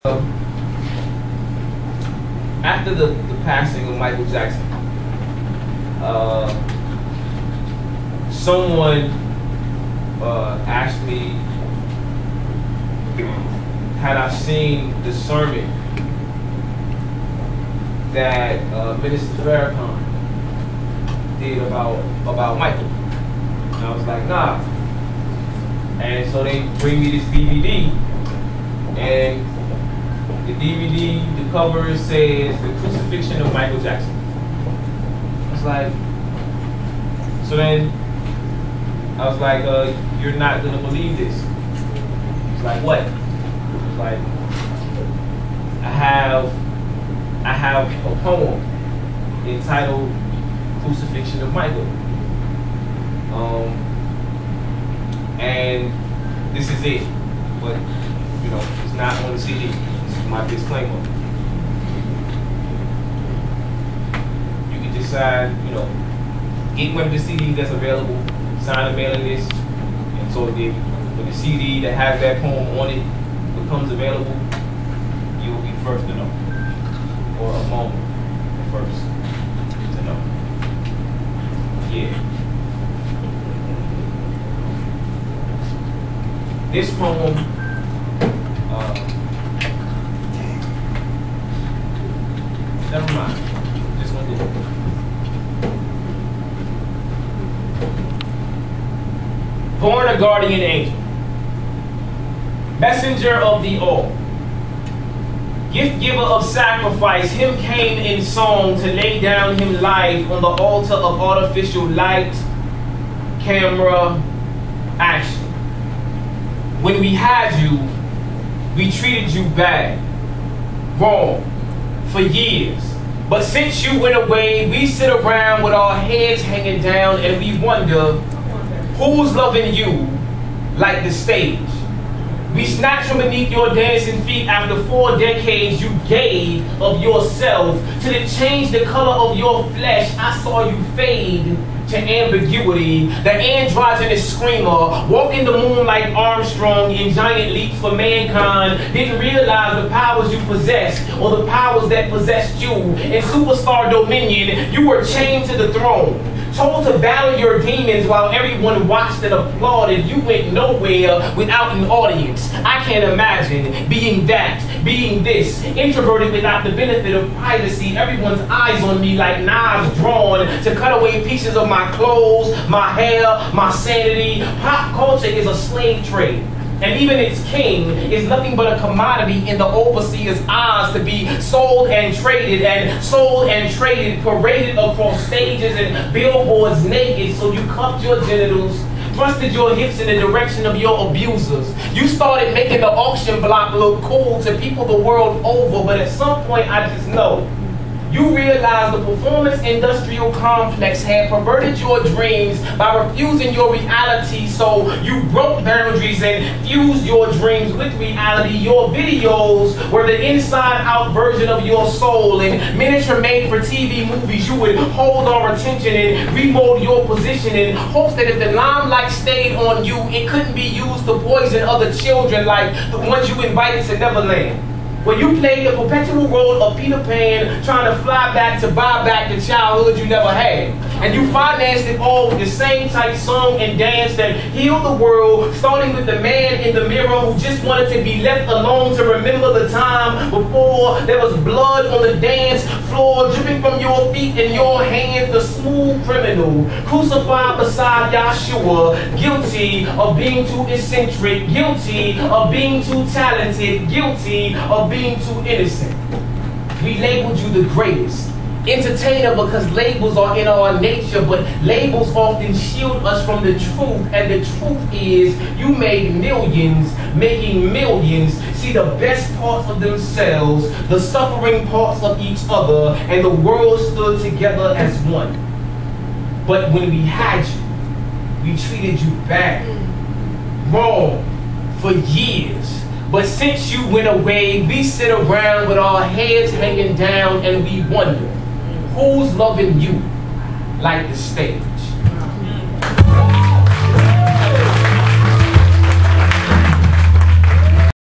After the passing of Michael Jackson, someone asked me, had I seen the sermon that Minister Farrakhan did about Michael. And I was like, nah. And so they bring me this DVD, and the DVD, the cover says The Crucifixion of Michael Jackson. It's like, so then I was like, you're not gonna believe this. It's like, what? It's like, I have a poem entitled Crucifixion of Michael. And this is it. But, you know, it's not on the CD. My disclaimer. You can decide, you know, get one of the CDs that's available, sign a mailing list, and so when the CD that has that poem on it becomes available, you will be the first to know, or among the first to know. Yeah. This poem. Never mind. Just gonna do it. Born a guardian angel, messenger of the all, gift giver of sacrifice, him came in song to lay down him life on the altar of artificial light, camera, action. When we had you, we treated you bad, wrong, for years. But since you went away, we sit around with our heads hanging down and we wonder who's loving you like the stage. We snatch from beneath your dancing feet after 4 decades you gave of yourself till it changed the color of your flesh. I saw you fade to ambiguity, the androgynous screamer, walking the moon like Armstrong in giant leaps for mankind, didn't realize the powers you possessed or the powers that possessed you. In superstar dominion, you were chained to the throne, told to battle your demons while everyone watched and applauded. You went nowhere without an audience. I can't imagine being that, being this, introverted without the benefit of privacy. Everyone's eyes on me like knives drawn to cut away pieces of my clothes, my hair, my sanity. Pop culture is a slave trade. And even its king is nothing but a commodity in the overseer's eyes to be sold and traded, paraded across stages and billboards naked. So you cupped your genitals, thrusted your hips in the direction of your abusers. You started making the auction block look cool to people the world over, but at some point I just know you realized the performance industrial complex had perverted your dreams by refusing your reality, so you broke boundaries and fused your dreams with reality. Your videos were the inside-out version of your soul, and miniature made for TV movies. You would hold our attention and remold your position in hopes that if the limelight stayed on you, it couldn't be used to poison other children like the ones you invited to Neverland, where you played the perpetual role of Peter Pan trying to fly back to buy back the childhood you never had. And you financed it all with the same type song and dance that healed the world, starting with the man in the mirror who just wanted to be left alone to remember the time before there was blood on the dance floor dripping from your feet and your hands. The smooth criminal crucified beside Yahshua, guilty of being too eccentric, guilty of being too talented, guilty of being too innocent. We labeled you the greatest entertainer because labels are in our nature, but labels often shield us from the truth, and the truth is you made millions making millions see the best parts of themselves, the suffering parts of each other, and the world stood together as one. But when we had you, we treated you bad, wrong, for years. But since you went away, we sit around with our heads hanging down and we wonder who's loving you like the state.